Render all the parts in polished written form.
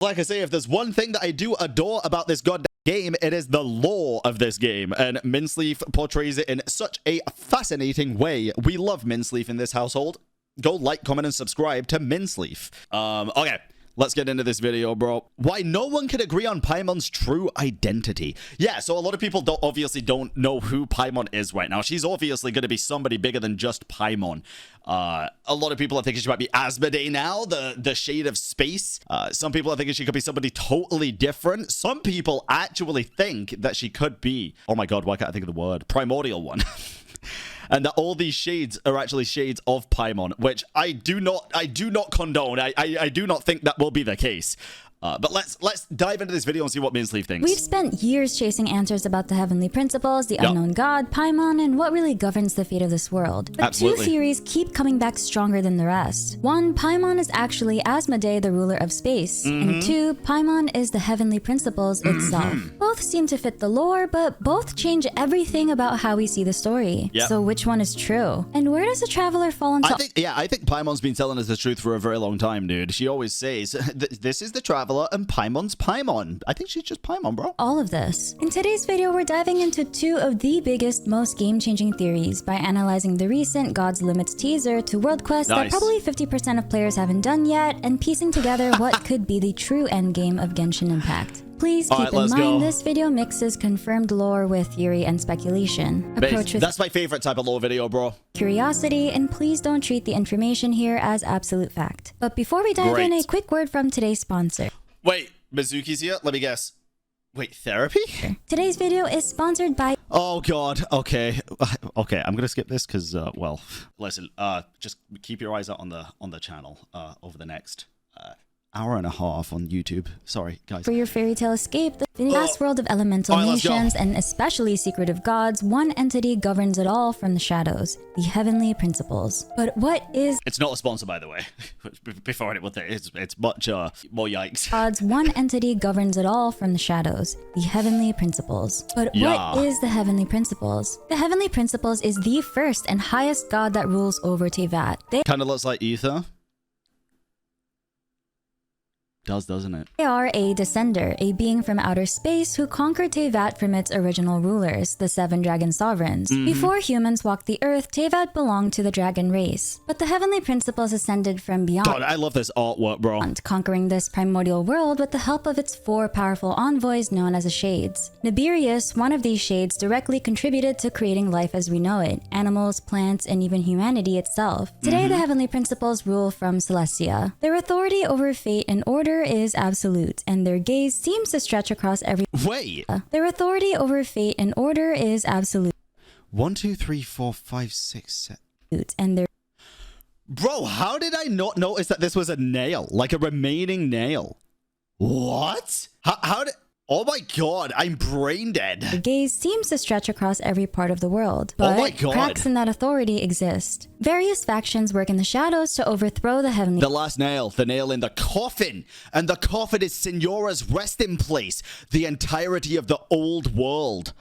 Like I say, if there's one thing that I do adore about this goddamn game, it is the lore of this game, and Minceleaf portrays it in such a fascinating way. We love Minceleaf in this household. Go like, comment, and subscribe to Minceleaf. Okay. Let's get into this video, bro. Why no one can agree on Paimon's true identity. Yeah, so a lot of people obviously don't know who Paimon is right now. She's obviously going to be somebody bigger than just Paimon. A lot of people are thinking she might be Asmoday now, the shade of space. Some people are thinking she could be somebody totally different. Some people actually think that she could be, oh my god, why can't I think of the word? Primordial one. And that all these shades are actually shades of Paimon, which I do not condone. I do not think that will be the case. But let's dive into this video and see what Minceleaf thinks. We've spent years chasing answers about the heavenly principles, the unknown god, Paimon, and what really governs the fate of this world. But two theories keep coming back stronger than the rest. One, Paimon is actually Asmoday, the ruler of space. And two, Paimon is the heavenly principles itself. Both seem to fit the lore, but both change everything about how we see the story. So which one is true? And where does the traveler fall into... I think Paimon's been telling us the truth for a very long time, dude. She always says, this is the traveler and Paimon's Paimon. I think she's just Paimon, bro. All of this. In today's video, we're diving into two of the biggest, most game-changing theories by analyzing the recent God's Limits teaser to World Quest that probably 50% of players haven't done yet, and piecing together what could be the true endgame of Genshin Impact. Please keep in mind this video mixes confirmed lore with theory and speculation. Approach with that's my favorite type of lore video, bro. Curiosity, and please don't treat the information here as absolute fact. But before we dive in, a quick word from today's sponsor. Wait, Mizuki's here? Let me guess. Wait, therapy? Today's video is sponsored by... Oh god, okay. Okay, I'm gonna skip this because, well, listen, just keep your eyes out on the channel over the next hour and a half on YouTube. Sorry, guys. For your fairy tale escape, the vast world of elemental nations, and especially secretive gods, one entity governs it all from the shadows, the heavenly principles. But what is... It's not a sponsor, by the way. Before anyone thinks, it's much more yikes. Gods, one entity governs it all from the shadows, the heavenly principles. But what is the heavenly principles? The heavenly principles is the first and highest god that rules over Teyvat. They kind of looks like Ether. Doesn't it? They are a descender, a being from outer space who conquered Teyvat from its original rulers, the 7 dragon sovereigns. Before humans walked the earth, Teyvat belonged to the dragon race. But the heavenly principles ascended from beyond. God, I love this artwork, bro. Conquering this primordial world with the help of its 4 powerful envoys known as the Shades. Nibirius, one of these shades, directly contributed to creating life as we know it, animals, plants, and even humanity itself. Today, the heavenly principles rule from Celestia. Their authority over fate and order is absolute, and their gaze seems to stretch across every... Wait! Their authority over fate and order is absolute. 1, 2, 3, 4, 5, 6, 7. And their... Bro, how did I not notice that this was a nail? Like a remaining nail? What? How did... Oh my god, I'm brain dead. The gaze seems to stretch across every part of the world, but cracks in that authority exist. Various factions work in the shadows to overthrow the heavenly... The last nail, the nail in the coffin. And the coffin is Signora's resting place. The entirety of the old world.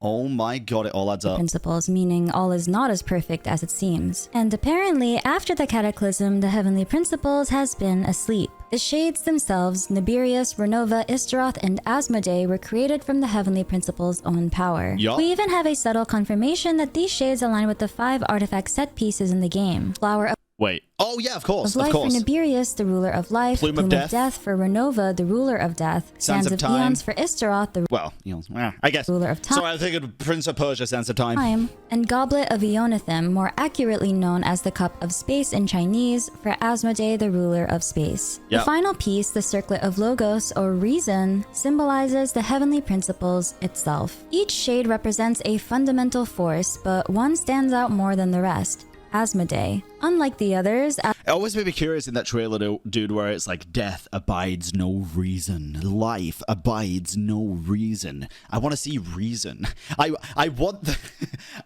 Oh my god, it all adds up. Principles, meaning all is not as perfect as it seems. And apparently, after the cataclysm, the heavenly principles has been asleep. The shades themselves, Nibirius, Renova, Istaroth, and Asmoday, were created from the heavenly principles' own power. We even have a subtle confirmation that these shades align with the 5 artifact set pieces in the game. Flower of... Wait. Oh, yeah, of course, of life for Nibirius, the ruler of life. Plume of death for Renova, the ruler of death. Sands of Eons for Istaroth, the... Well, eons, I guess. Ruler of time. So I think of Prince of Persia, Sands of Time. And Goblet of Eonathim, more accurately known as the Cup of Space in Chinese, for Asmoday, the ruler of space. The final piece, the Circlet of Logos, or Reason, symbolizes the heavenly principles itself. Each shade represents a fundamental force, but one stands out more than the rest. Asmoday. Unlike the others... It always made me curious in that trailer, dude, where it's like, death abides no reason. Life abides no reason. I want to see reason. I want the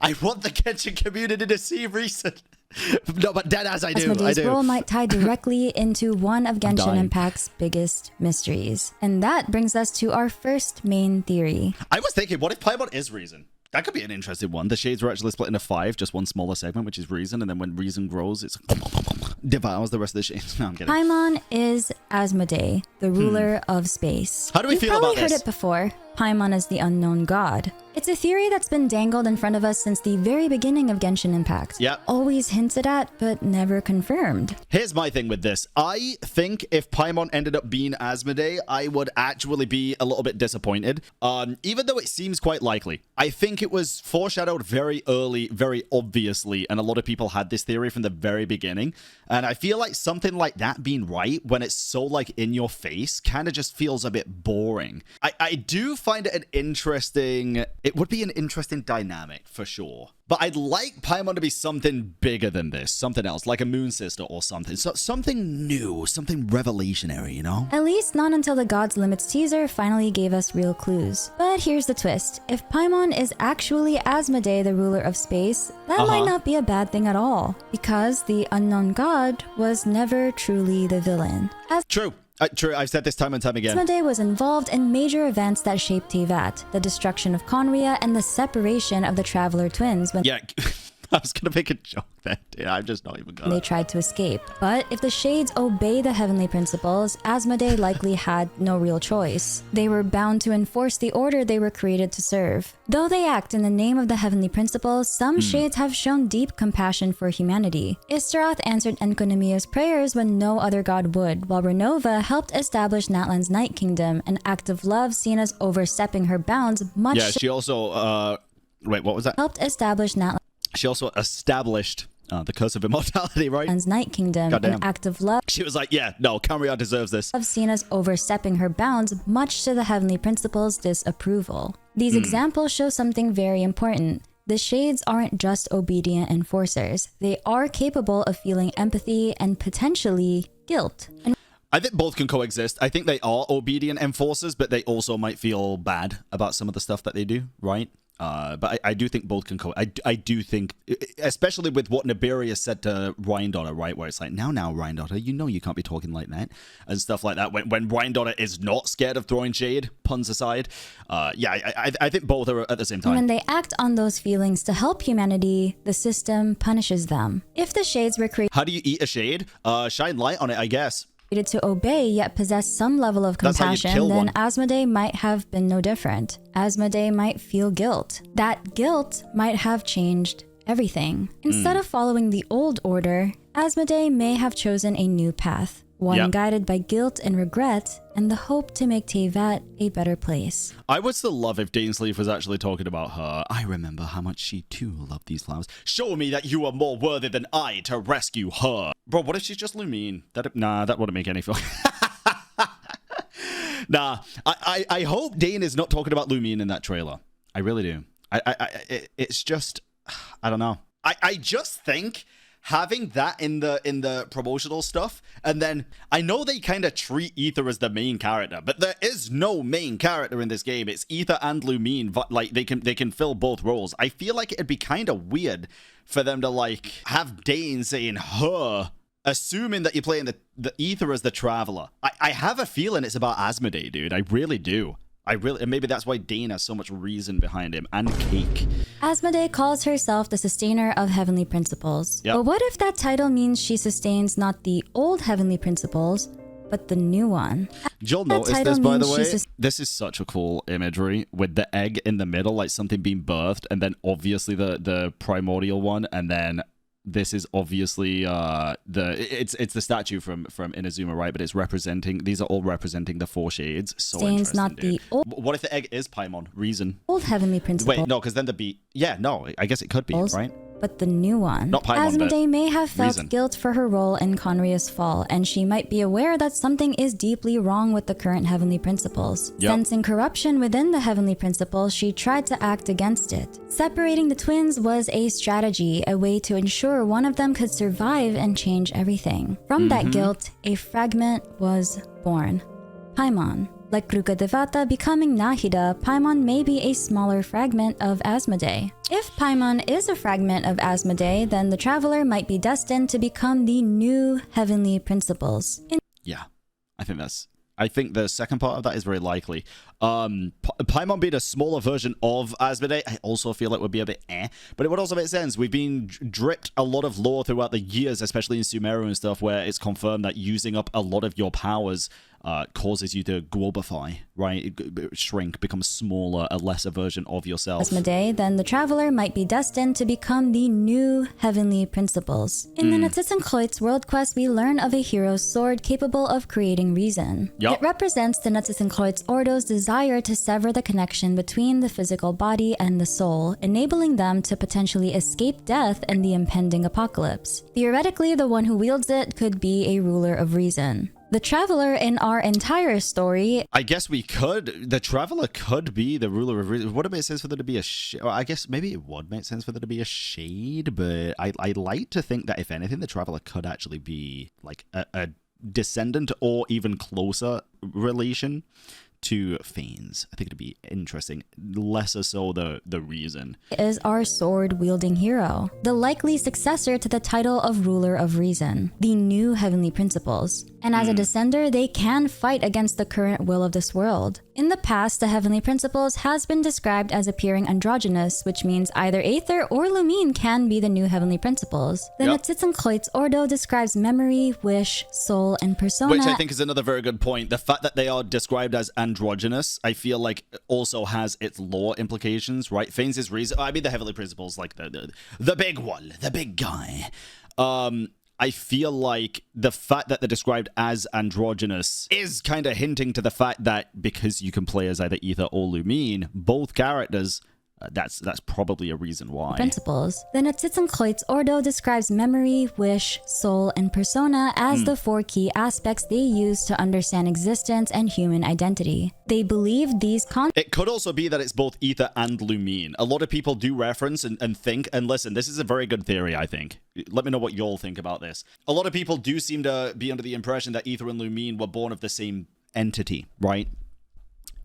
Genshin community to see reason. No, but dead as I do. Asmodee's role might tie directly into one of Genshin Impact's biggest mysteries. And that brings us to our first main theory. I was thinking, what if Paimon is reason? That could be an interesting one. The shades were actually split into 5, just one smaller segment, which is reason, and then when reason grows, it's devours the rest of the shades. No, I'm kidding. Paimon is Asmoday, the ruler of space. How do we feel about this? You've probably heard it before. Paimon is the unknown god. It's a theory that's been dangled in front of us since the very beginning of Genshin Impact. Yep. Always hinted at, but never confirmed. Here's my thing with this. I think if Paimon ended up being Asmoday, I would actually be a little bit disappointed. Even though it seems quite likely. I think it was foreshadowed very early, very obviously, and a lot of people had this theory from the very beginning. And I feel like something like that being right, when it's so, like, in your face, kind of just feels a bit boring. I do find it an interesting... It would be an interesting dynamic, for sure. But I'd like Paimon to be something bigger than this. Something else, like a Moon Sister or something. So, something new, something revelationary, you know? At least not until the God's Limits teaser finally gave us real clues. But here's the twist. If Paimon is actually Asmoday, the ruler of space, that might not be a bad thing at all. Because the unknown god was never truly the villain. True. True, I've said this time and time again. Asmoday was involved in major events that shaped Teyvat, the destruction of Conria and the separation of the Traveler twins when I was gonna make a joke there, dude. I'm just not even gonna. They tried to escape. But if the Shades obey the heavenly principles, Asmoday likely had no real choice. They were bound to enforce the order they were created to serve. Though they act in the name of the heavenly principles, some Shades have shown deep compassion for humanity. Istaroth answered Enkonomiya's prayers when no other god would, while Renova helped establish Natlan's Night Kingdom, an act of love seen as overstepping her bounds much. Yeah, she also, wait, what was that? Helped establish Natlan's She also established the Curse of Immortality, right? Night Kingdom, an act of love. She was like, yeah, no, Conria deserves this. Of seen as overstepping her bounds, much to the heavenly principles' disapproval. These examples show something very important. The Shades aren't just obedient enforcers. They are capable of feeling empathy and potentially guilt. I think both can coexist. I think they are obedient enforcers, but they also might feel bad about some of the stuff that they do, right? But I do think both can I do think, especially with what Nibiria said to Ryandotter, right? Where it's like, now, Ryandotter, you know you can't be talking like that. And stuff like that. When Ryandotter is not scared of throwing shade, puns aside. I think both are at the same time. When they act on those feelings to help humanity, the system punishes them. If the Shades were created... How do you eat a shade? Shine light on it, I guess. To obey yet possess some level of compassion, then Asmoday might have been no different. Asmoday might feel guilt. That guilt might have changed everything. Instead of following the old order, Asmoday may have chosen a new path. One guided by guilt and regret, and the hope to make Teyvat a better place. I would still love if Dainsleif was actually talking about her. I remember how much she too loved these flowers. Show me that you are more worthy than I to rescue her. Bro, what if she's just Lumine? Nah, that wouldn't make any feel. Nah, I hope Dane is not talking about Lumine in that trailer. I really do. It's just, I don't know. I just think having that in the promotional stuff, and then I know they kind of treat Aether as the main character, but there is no main character in this game. It's Aether and Lumine, but like they can fill both roles. I feel like it'd be kind of weird for them to like have Dane saying her, assuming that you're playing the Aether as the Traveler. I have a feeling it's about Asmoday, dude. I really do. And maybe that's why Dane has so much reason behind him, and Cake. Asmoday calls herself the sustainer of heavenly principles. But what if that title means she sustains not the old heavenly principles, but the new one? You'll notice this, by the way. This is such a cool imagery with the egg in the middle, like something being birthed, and then obviously the primordial one, and then this is obviously it's the statue from Inazuma, right? But it's representing, these are all representing the four shades. So interesting, not dude. The old, what if the egg is Paimon? Reason. Old heavenly principle. Wait, no, because then I guess it could be, right? But the new one. Not Paimon, Asmoday may have felt reason. Guilt for her role in Conria's fall, and she might be aware that something is deeply wrong with the current heavenly principles. Sensing corruption within the heavenly principles, she tried to act against it. Separating the twins was a strategy, a way to ensure one of them could survive and change everything. From that guilt, a fragment was born. Paimon. Like Kruka Devata becoming Nahida, Paimon may be a smaller fragment of Asmoday. If Paimon is a fragment of Asmoday, then the Traveler might be destined to become the new heavenly principles. Yeah, I think that's I think the second part of that is very likely. Paimon being a smaller version of Asmoday, I also feel like would be a bit but it would also make sense. We've been dripped a lot of lore throughout the years, especially in Sumeru and stuff, where it's confirmed that using up a lot of your powers causes you to globify, right? Shrink, become smaller, a lesser version of yourself. Asmoday, then the Traveler might be destined to become the new heavenly principles. In the Natsitsenkreuz world quest, we learn of a hero's sword capable of creating reason. It represents the Natsitsenkreuz Ordo's desire to sever the connection between the physical body and the soul, enabling them to potentially escape death and the impending apocalypse. Theoretically, the one who wields it could be a ruler of reason. The Traveler in our entire story... I guess we could. The Traveler could be the ruler of reason. Would it make sense for there to be a well, I guess maybe it would make sense for there to be a shade, but I like to think that if anything, the Traveler could actually be like a descendant or even closer relation to Fiends. I think it'd be interesting. Lesser so the reason. Is our sword-wielding hero, the likely successor to the title of Ruler of Reason, the new heavenly principles. And as a descender, they can fight against the current will of this world. In the past, the heavenly principles has been described as appearing androgynous, which means either Aether or Lumine can be the new heavenly principles. The Natsitsenkreuz Ordo describes memory, wish, soul, and persona. Which I think is another very good point. The fact that they are described as androgynous, I feel like also has its lore implications, right? Fiends' reason, I mean the heavenly principles, like the big one, the big guy. I feel like the fact that they're described as androgynous is kind of hinting to the fact that because you can play as either Aether or Lumine, both characters, that's probably a reason why. Principles. The Natsitsenkreuz Ordo describes memory, wish, soul, and persona as the four key aspects they use to understand existence and human identity. They believe these It could also be that it's both Aether and Lumine. A lot of people do reference and think, and listen, this is a very good theory, I think. Let me know what y'all think about this. A lot of people do seem to be under the impression that Aether and Lumine were born of the same entity, right?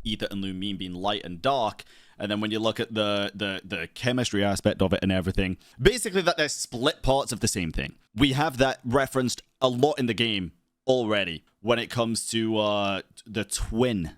Aether and Lumine being light and dark. And then when you look at the chemistry aspect of it and everything, basically that they're split parts of the same thing. We have that referenced a lot in the game already when it comes to the twin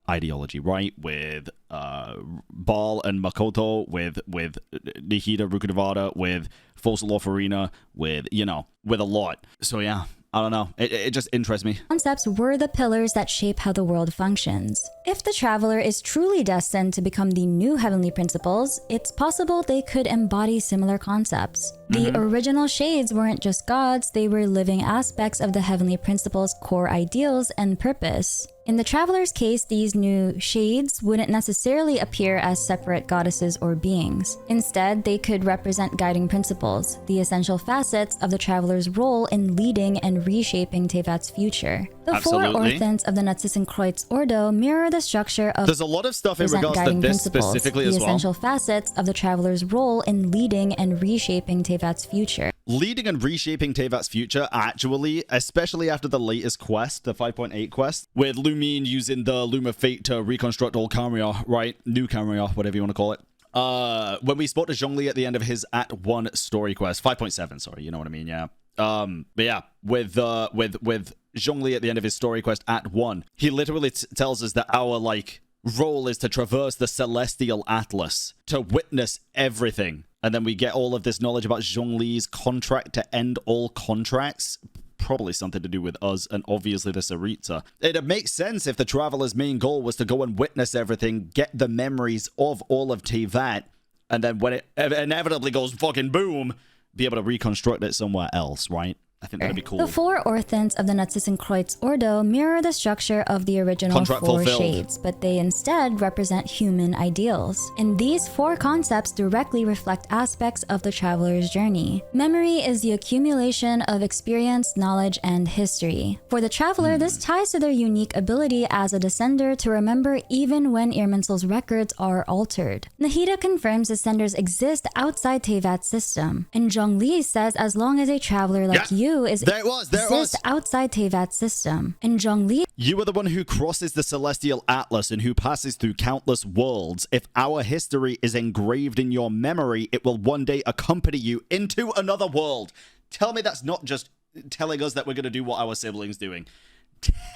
ideology, right? With Baal and Makoto, with Nihida Rukudavada, with Fossil Farina, with a lot. So yeah. I don't know. It just interests me. Concepts were the pillars that shape how the world functions. If the Traveler is truly destined to become the new heavenly principles, it's possible they could embody similar concepts. The original shades weren't just gods, they were living aspects of the heavenly principles' core ideals and purpose. In the Traveler's case, these new shades wouldn't necessarily appear as separate goddesses or beings. Instead, they could represent guiding principles, the essential facets of the Traveler's role in leading and reshaping Tevat's future. The four orthants of the Natsitsenkreuz Ordo mirror the structure of There's a lot of stuff in regards to this specifically as well. The essential facets of the Traveler's role in leading and reshaping Tevat's future. Leading and reshaping Tevat's future, actually, especially after the latest quest, the 5.8 quest, with Lumine using the Loom of Fate to reconstruct old Kamria, right? New Kamria, whatever you want to call it. When we spoke to Zhongli at the end of his Act 1 story quest, 5.7, sorry, you know what I mean, yeah. But yeah, with Zhongli at the end of his story quest, Act 1, he literally tells us that our, role is to traverse the Celestial Atlas, to witness everything. And then we get all of this knowledge about Zhongli's contract to end all contracts. Probably something to do with us and obviously the Sarita. It makes sense if the Traveler's main goal was to go and witness everything, get the memories of all of Tevat, and then when it inevitably goes fucking boom, be able to reconstruct it somewhere else, right? I think that'd be cool. The four orthants of the Natsitsenkreuz Ordo mirror the structure of the original four shades, but they instead represent human ideals. And these four concepts directly reflect aspects of the Traveler's journey. Memory is the accumulation of experience, knowledge, and history. For the Traveler, this ties to their unique ability as a descender to remember even when Irminsul's records are altered. Nahida confirms descenders exist outside Tevat's system. And Zhongli says as long as a Traveler like you exists outside Tevat's system. And Zhongli, you are the one who crosses the Celestial Atlas and who passes through countless worlds. If our history is engraved in your memory, it will one day accompany you into another world. Tell me that's not just telling us that we're going to do what our siblings doing.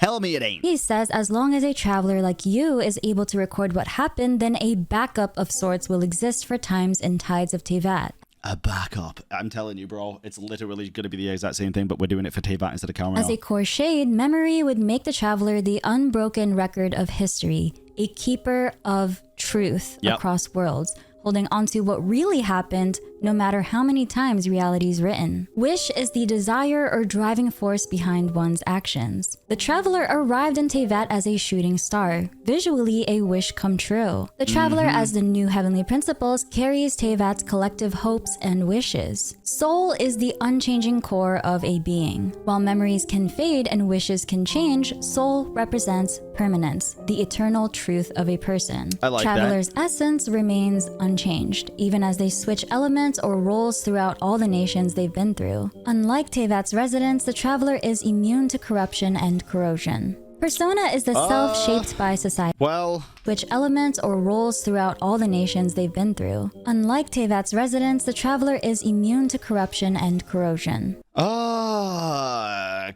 Tell me it ain't. He says as long as a traveler like you is able to record what happened, then a backup of sorts will exist for times and tides of Teyvat. A backup. I'm telling you, bro, it's literally going to be the exact same thing, but we're doing it for Teyvat instead of Calmer. As a core shade, memory would make the traveler the unbroken record of history, a keeper of truth across worlds, holding onto what really happened no matter how many times reality is written. Wish is the desire or driving force behind one's actions. The traveler arrived in Teyvat as a shooting star, visually a wish come true. The traveler as the new heavenly principles carries Teyvat's collective hopes and wishes. Soul is the unchanging core of a being. While memories can fade and wishes can change, soul represents permanence, the eternal truth of a person. I like Traveler's that. essence remains unchanged, even as they switch elements or roles throughout all the nations they've been through. Unlike Teyvat's residents, the traveler is immune to corruption and corrosion. Persona is the self shaped by society. Well, Which elements or roles throughout all the nations they've been through. Unlike Teyvat's residents, the traveler is immune to corruption and corrosion.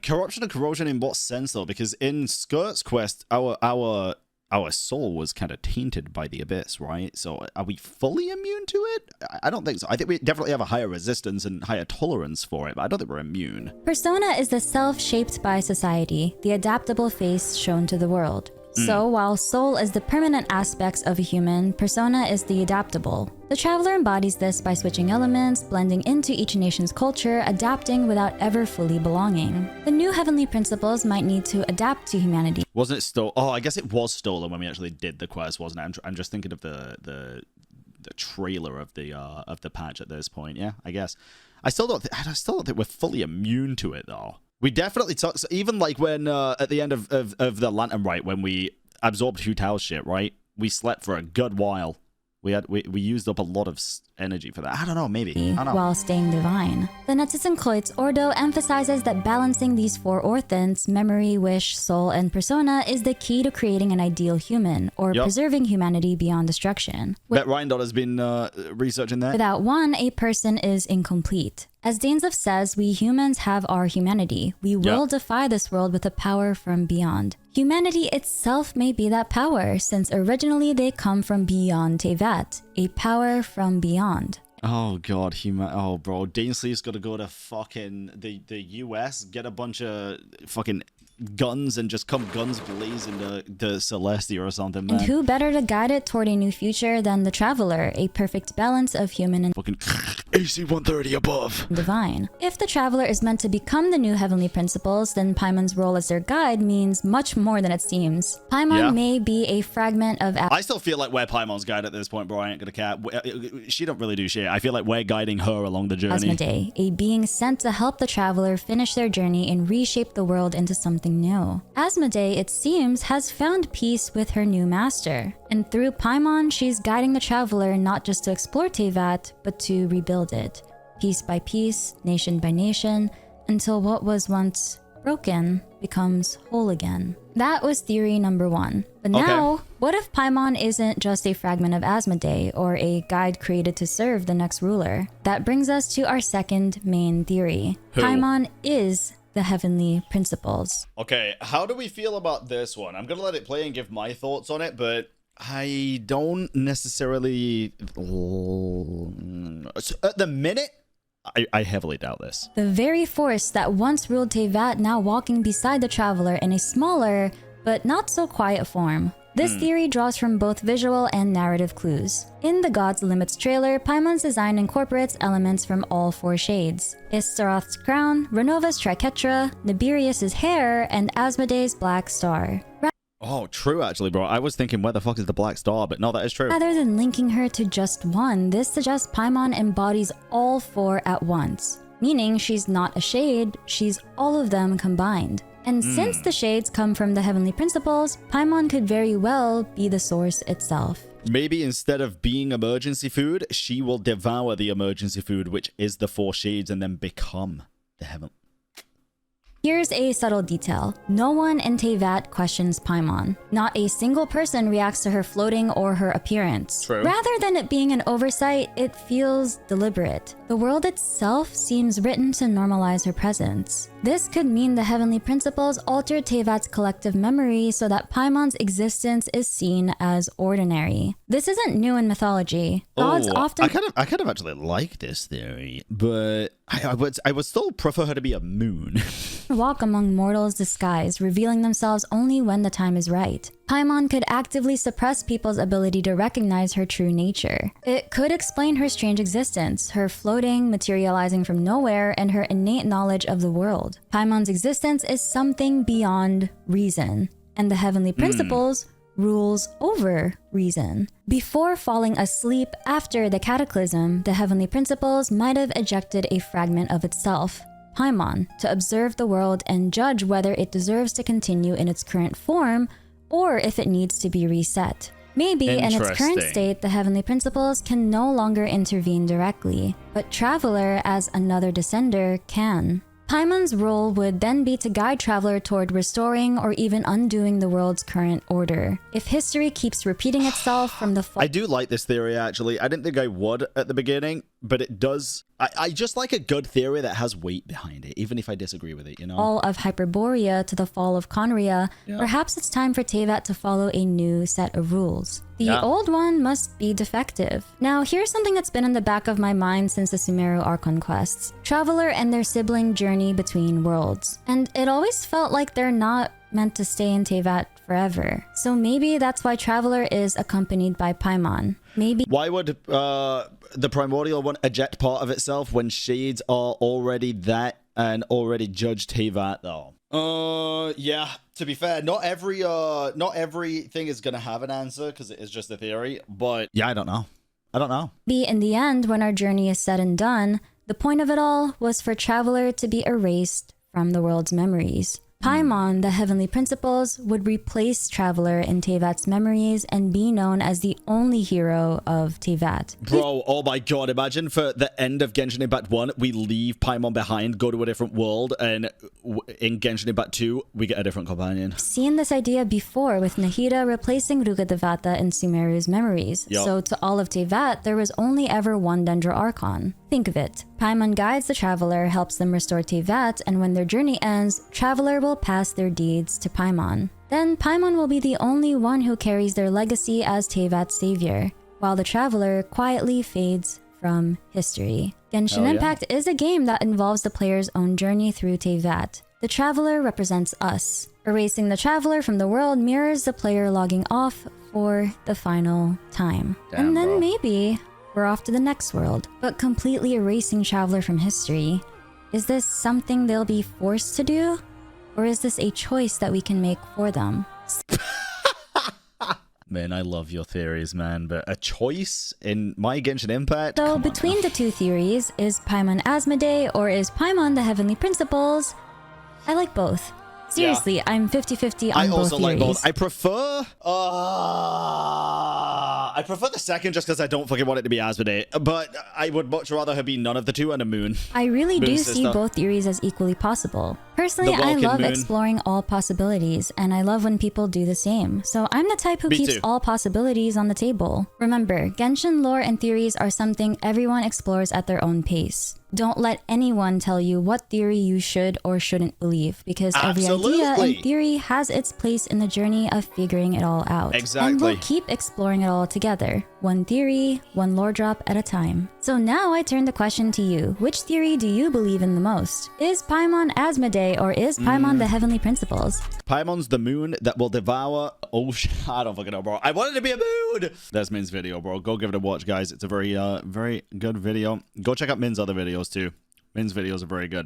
Corruption and corrosion in what sense though? Because in Skirt's quest, our soul was kind of tainted by the abyss, right? So are we fully immune to it? I don't think so. I think we definitely have a higher resistance and higher tolerance for it, but I don't think we're immune. Persona is the self shaped by society, the adaptable face shown to the world. So while soul is the permanent aspects of a human, persona is the adaptable. The traveler embodies this by switching elements, blending into each nation's culture, adapting without ever fully belonging. The new heavenly principles might need to adapt to humanity. Wasn't it stolen? Oh, I guess it was stolen when we actually did the quest, wasn't it? I'm just thinking of the trailer of the patch at this point. Yeah, I guess. I still don't think we're fully immune to it though. We definitely took, so even like when at the end of the Lantern Rite, when we absorbed Hu Tao's shit, right? We slept for a good while. We used up a lot of energy for that. I don't know, maybe. I don't know. While staying divine. The Netzitzinkreuz Ordo emphasizes that balancing these four orthants, memory, wish, soul, and persona, is the key to creating an ideal human, or preserving humanity beyond destruction. Bet Ryan has been researching that. Without one, a person is incomplete. As Dainsleif says, we humans have our humanity. We will defy this world with a power from beyond. Humanity itself may be that power, since originally they come from beyond Teyvat, a power from beyond. Oh god, oh bro, Dainsleif's gotta go to fucking the US, get a bunch of fucking guns and just come guns blazing to Celestia or something, man. And who better to guide it toward a new future than the Traveler, a perfect balance of human and fucking AC 130 above. Divine. If the Traveler is meant to become the new heavenly principles, then Paimon's role as their guide means much more than it seems. Paimon may be a fragment of... I still feel like we're Paimon's guide at this point, bro. I ain't gonna care. She don't really do shit. I feel like we're guiding her along the journey. Asmoday, a being sent to help the Traveler finish their journey and reshape the world into something new. Asmoday, it seems, has found peace with her new master. And through Paimon, she's guiding the Traveler not just to explore Teyvat, but to rebuild it. Piece by piece, nation by nation, until what was once broken becomes whole again. That was theory number one. But now, what if Paimon isn't just a fragment of Asmoday, or a guide created to serve the next ruler? That brings us to our second main theory. Paimon is the heavenly principles. Okay, how do we feel about this one? I'm gonna let it play and give my thoughts on it, but I don't necessarily... At the minute, I heavily doubt this. The very force that once ruled Teyvat now walking beside the Traveler in a smaller, but not so quiet form. This theory draws from both visual and narrative clues. In the God's Limits trailer, Paimon's design incorporates elements from all four shades. Istaroth's crown, Renova's triquetra, Nibirius' hair, and Asmoday's black star. Oh, true actually, bro. I was thinking, where the fuck is the black star? But no, that is true. Rather than linking her to just one, this suggests Paimon embodies all four at once. Meaning she's not a shade, she's all of them combined. And since the shades come from the heavenly principles, Paimon could very well be the source itself. Maybe instead of being emergency food, she will devour the emergency food, which is the four shades, and then become the heaven. Here's a subtle detail. No one in Teyvat questions Paimon. Not a single person reacts to her floating or her appearance. True. Rather than it being an oversight, it feels deliberate. The world itself seems written to normalize her presence. This could mean the heavenly principles altered Tevat's collective memory so that Paimon's existence is seen as ordinary. This isn't new in mythology. Gods often... I kind of actually like this theory, but I would still prefer her to be a moon. walk among mortals disguised, revealing themselves only when the time is right. Paimon could actively suppress people's ability to recognize her true nature. It could explain her strange existence, her floating, materializing from nowhere, and her innate knowledge of the world. Paimon's existence is something beyond reason, and the heavenly principles rules over reason. Before falling asleep after the cataclysm, the heavenly principles might have ejected a fragment of itself, Paimon, to observe the world and judge whether it deserves to continue in its current form or if it needs to be reset. Maybe in its current state, the heavenly principles can no longer intervene directly, but Traveler, as another descender, can. Paimon's role would then be to guide Traveler toward restoring or even undoing the world's current order. If history keeps repeating itself from the I do like this theory, actually. I didn't think I would at the beginning, but it does. I just like a good theory that has weight behind it, even if I disagree with it, you know? All of Hyperborea to the fall of Conria, perhaps it's time for Tevat to follow a new set of rules. The old one must be defective. Now, here's something that's been in the back of my mind since the Sumeru Archon quests. Traveler and their sibling journey between worlds. And it always felt like they're not meant to stay in Tevat forever. So maybe that's why Traveler is accompanied by Paimon. Maybe... Why would the Primordial one eject part of itself when Shades are already that and already judged Tevat, though? Yeah, to be fair, not everything is gonna have an answer because it is just a theory, but yeah, I don't know. In the end, when our journey is said and done, the point of it all was for Traveler to be erased from the world's memories. Paimon, the heavenly principles, would replace Traveler in Tevat's memories and be known as the only hero of Tevat. Bro, oh my god, imagine for the end of Genshin Impact 1, we leave Paimon behind, go to a different world, and in Genshin Impact 2, we get a different companion. I've seen this idea before with Nahida replacing Rugadevata in Sumeru's memories. So to all of Tevat, there was only ever one Dendro Archon. Think of it. Paimon guides the Traveler, helps them restore Tevat, and when their journey ends, Traveler will pass their deeds to Paimon. Then Paimon will be the only one who carries their legacy as Tevat's savior, while the Traveler quietly fades from history. Genshin Impact is a game that involves the player's own journey through Tevat. The Traveler represents us. Erasing the Traveler from the world mirrors the player logging off for the final time. Damn, and then bro. Maybe we're off to the next world, but completely erasing Traveler from history. Is this something they'll be forced to do? Or is this a choice that we can make for them? Man, I love your theories, man, but a choice in my Genshin Impact? So between the two theories, is Paimon Asmoday or is Paimon the Heavenly Principles? I like both. Seriously, I'm 50-50 on both theories. I also like both. I prefer the second just because I don't fucking want it to be Asmoday, but I would much rather her be none of the two and a moon. I really do see both theories as equally possible. Personally, I love exploring all possibilities, and I love when people do the same. So I'm the type who keeps all possibilities on the table. Remember, Genshin lore and theories are something everyone explores at their own pace. Don't let anyone tell you what theory you should or shouldn't believe, because every idea and theory has its place in the journey of figuring it all out. Exactly. And we'll keep exploring it all together, one theory, one lore drop at a time. So now I turn the question to you. Which theory do you believe in the most? Is Paimon Asmoday or is Paimon the Heavenly Principles? Paimon's the moon that will devour... Oh, I don't fucking know, bro. I wanted to be a moon! That's Min's video, bro. Go give it a watch, guys. It's a very good video. Go check out Min's other videos, too. Min's videos are very good.